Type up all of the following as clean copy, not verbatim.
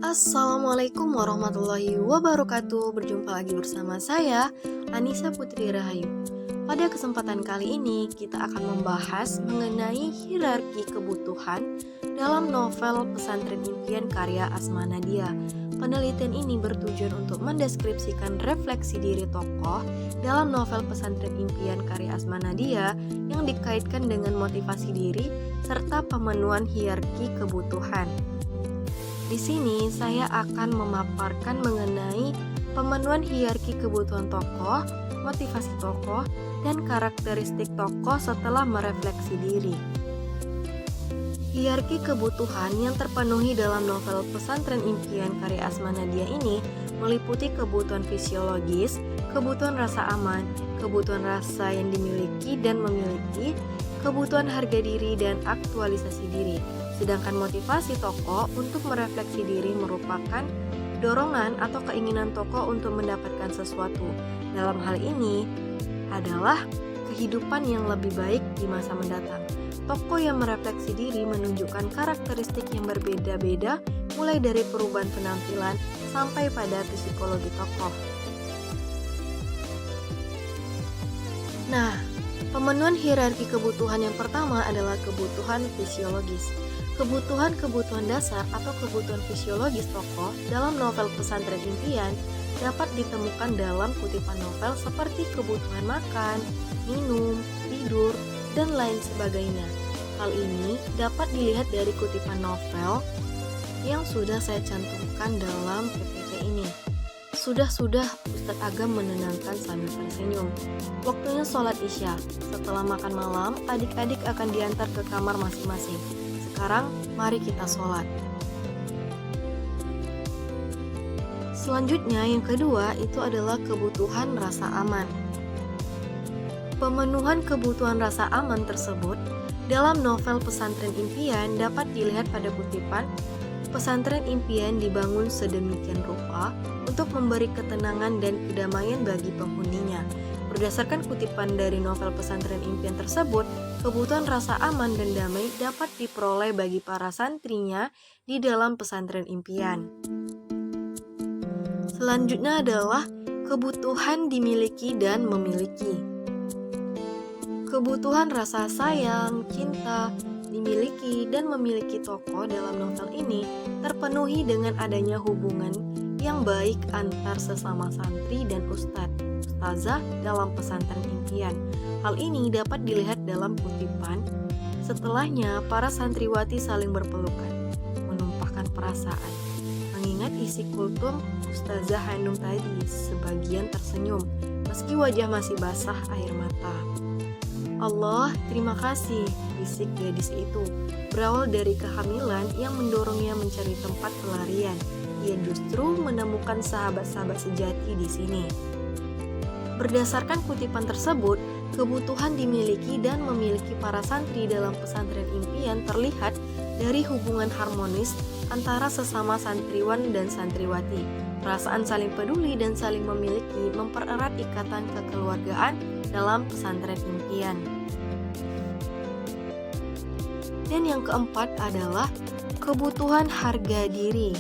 Assalamualaikum warahmatullahi wabarakatuh. Berjumpa lagi bersama saya, Anissa Putri Rahayu. Pada kesempatan kali ini, kita akan membahas mengenai hierarki kebutuhan dalam novel Pesantren Impian karya Asma Nadia. Penelitian ini bertujuan untuk mendeskripsikan refleksi diri tokoh dalam novel Pesantren Impian karya Asma Nadia yang dikaitkan dengan motivasi diri serta pemenuhan hierarki kebutuhan. Di sini saya akan memaparkan mengenai pemenuhan hierarki kebutuhan tokoh, motivasi tokoh, dan karakteristik tokoh setelah merefleksi diri. Hierarki kebutuhan yang terpenuhi dalam novel Pesantren Impian karya Asma Nadia ini meliputi kebutuhan fisiologis, kebutuhan rasa aman, kebutuhan rasa yang dimiliki dan memiliki, kebutuhan harga diri, dan aktualisasi diri. Sedangkan motivasi tokoh untuk merefleksi diri merupakan dorongan atau keinginan tokoh untuk mendapatkan sesuatu. Dalam hal ini adalah kehidupan yang lebih baik di masa mendatang. Tokoh yang merefleksi diri menunjukkan karakteristik yang berbeda-beda, mulai dari perubahan penampilan sampai pada psikologi tokoh. Nah, pemenuhan hierarki kebutuhan yang pertama adalah kebutuhan fisiologis. Kebutuhan-kebutuhan dasar atau kebutuhan fisiologis tokoh dalam novel Pesantren Impian dapat ditemukan dalam kutipan novel seperti kebutuhan makan, minum, tidur, dan lain sebagainya. Hal ini dapat dilihat dari kutipan novel yang sudah saya cantumkan dalam PPT ini. Sudah Ustadz Agam menenangkan sambil tersenyum. Waktunya sholat Isya. Setelah makan malam, adik-adik akan diantar ke kamar masing-masing. Sekarang, mari kita sholat. Selanjutnya, yang kedua itu adalah kebutuhan rasa aman. Pemenuhan kebutuhan rasa aman tersebut dalam novel Pesantren Impian dapat dilihat pada kutipan, pesantren impian dibangun sedemikian rupa untuk memberi ketenangan dan kedamaian bagi penghuninya. Berdasarkan kutipan dari novel Pesantren Impian tersebut, kebutuhan rasa aman dan damai dapat diperoleh bagi para santrinya di dalam pesantren impian. Selanjutnya adalah kebutuhan dimiliki dan memiliki. Kebutuhan rasa sayang, cinta, dimiliki dan memiliki tokoh dalam novel ini terpenuhi dengan adanya hubungan yang baik antar sesama santri dan ustazah dalam pesantren impian. Hal ini dapat dilihat dalam kutipan. Setelahnya, para santriwati saling berpelukan, menumpahkan perasaan. Mengingat isi kultum Ustazah Hanum tadi, sebagian tersenyum, meski wajah masih basah air mata. Allah, terima kasih, bisik gadis itu. Berawal dari kehamilan yang mendorongnya mencari tempat pelarian, ia justru menemukan sahabat-sahabat sejati di sini. Berdasarkan kutipan tersebut, kebutuhan dimiliki dan memiliki para santri dalam pesantren impian terlihat dari hubungan harmonis antara sesama santriwan dan santriwati. Perasaan saling peduli dan saling memiliki mempererat ikatan kekeluargaan dalam pesantren impian. Dan yang keempat adalah kebutuhan harga diri.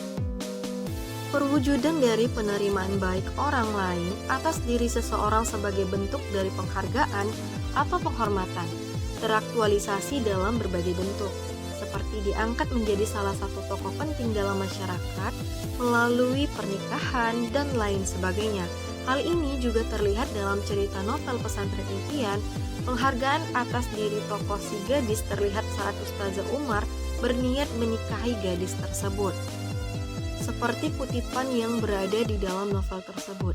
Perwujudan dari penerimaan baik orang lain atas diri seseorang sebagai bentuk dari penghargaan atau penghormatan teraktualisasi dalam berbagai bentuk, seperti diangkat menjadi salah satu tokoh penting dalam masyarakat melalui pernikahan dan lain sebagainya. Hal ini juga terlihat dalam cerita novel Pesantren Impian. Penghargaan atas diri tokoh si gadis terlihat saat Ustazah Umar berniat menikahi gadis tersebut, seperti kutipan yang berada di dalam novel tersebut.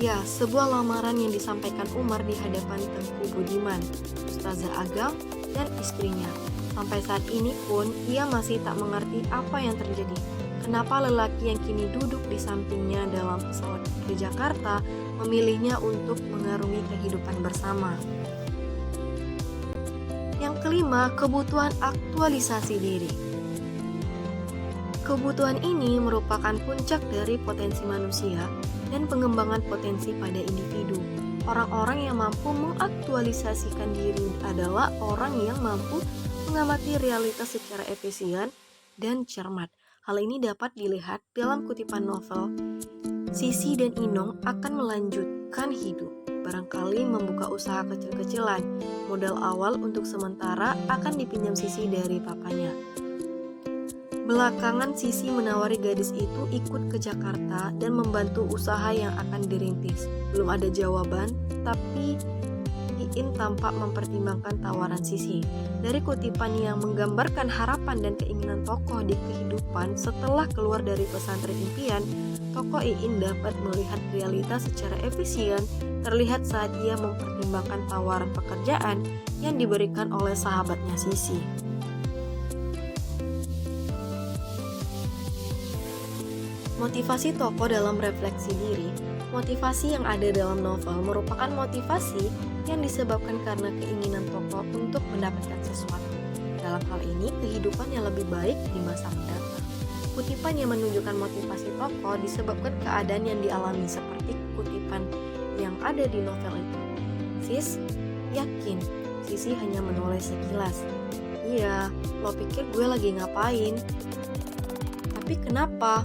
Ya, sebuah lamaran yang disampaikan Umar di hadapan Tengku Budiman, Ustazah Agam, dan istrinya. Sampai saat ini pun, ia masih tak mengerti apa yang terjadi. Kenapa lelaki yang kini duduk di sampingnya dalam pesawat ke Jakarta memilihnya untuk mengarungi kehidupan bersama. Yang kelima, kebutuhan aktualisasi diri. Kebutuhan ini merupakan puncak dari potensi manusia dan pengembangan potensi pada individu. Orang-orang yang mampu mengaktualisasikan diri adalah orang yang mampu mengamati realitas secara efisien dan cermat. Hal ini dapat dilihat dalam kutipan novel, Sisi dan Inong akan melanjutkan hidup, barangkali membuka usaha kecil-kecilan. Modal awal untuk sementara akan dipinjam Sisi dari papanya. Belakangan Sisi menawari gadis itu ikut ke Jakarta dan membantu usaha yang akan dirintis. Belum ada jawaban, tapi Iin tampak mempertimbangkan tawaran Sisi. Dari kutipan yang menggambarkan harapan dan keinginan tokoh di kehidupan setelah keluar dari pesantren impian, tokoh Iin dapat melihat realita secara efisien, terlihat saat ia mempertimbangkan tawaran pekerjaan yang diberikan oleh sahabatnya Sisi. Motivasi tokoh dalam refleksi diri. Motivasi yang ada dalam novel merupakan motivasi yang disebabkan karena keinginan tokoh untuk mendapatkan sesuatu. Dalam hal ini, kehidupan yang lebih baik di masa mendatang. Kutipan yang menunjukkan motivasi tokoh disebabkan keadaan yang dialami seperti kutipan yang ada di novel itu. Sis, yakin Sisi hanya menulis sekilas. Iya, lo pikir gue lagi ngapain? Tapi kenapa?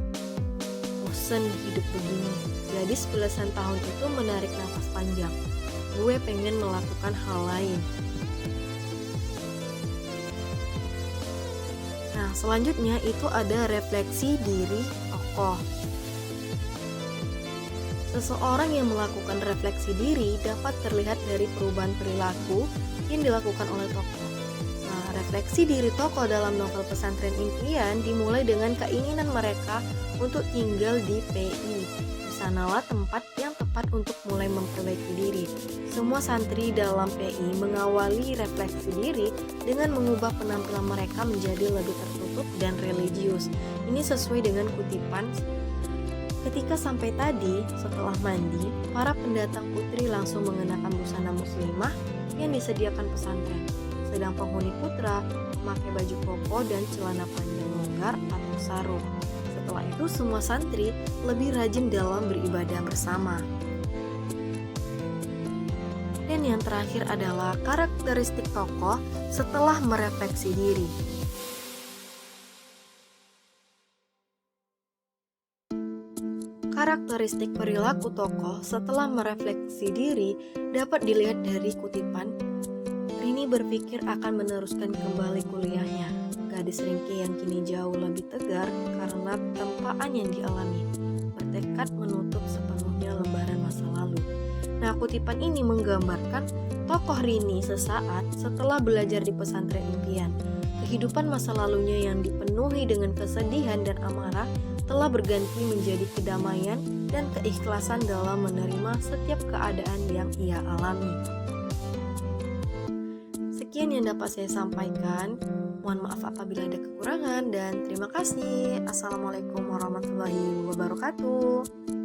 Bosen hidup begini. Gadis belasan tahun itu menarik nafas panjang. Gue pengen melakukan hal lain. Nah, selanjutnya itu ada refleksi diri tokoh. Seseorang yang melakukan refleksi diri dapat terlihat dari perubahan perilaku yang dilakukan oleh tokoh. Nah, refleksi diri tokoh dalam novel Pesantren Impian dimulai dengan keinginan mereka untuk tinggal di PI. Di sanalah tempat yang tepat untuk mulai memperbaiki diri. Semua santri dalam PI mengawali refleksi diri dengan mengubah penampilan mereka menjadi lebih tertutup dan religius. Ini sesuai dengan kutipan. Ketika sampai tadi, setelah mandi, para pendatang putri langsung mengenakan busana muslimah yang disediakan pesantren. Sedang penghuni putra memakai baju koko dan celana panjang longgar atau sarung. Setelah itu semua santri lebih rajin dalam beribadah bersama. Dan yang terakhir adalah karakteristik tokoh setelah merefleksi diri. Karakteristik perilaku tokoh setelah merefleksi diri dapat dilihat dari kutipan, Rini berpikir akan meneruskan kembali kuliahnya. Gadis ringkih yang kini jauh lebih tegar karena tempaan yang dialami, bertekad menutup sepenuhnya lembaran masa lalu. Nah, kutipan ini menggambarkan tokoh Rini sesaat setelah belajar di pesantren impian. Kehidupan masa lalunya yang dipenuhi dengan kesedihan dan amarah telah berganti menjadi kedamaian dan keikhlasan dalam menerima setiap keadaan yang ia alami. Sekian yang dapat saya sampaikan. Mohon maaf apabila ada kekurangan dan terima kasih. Assalamualaikum warahmatullahi wabarakatuh.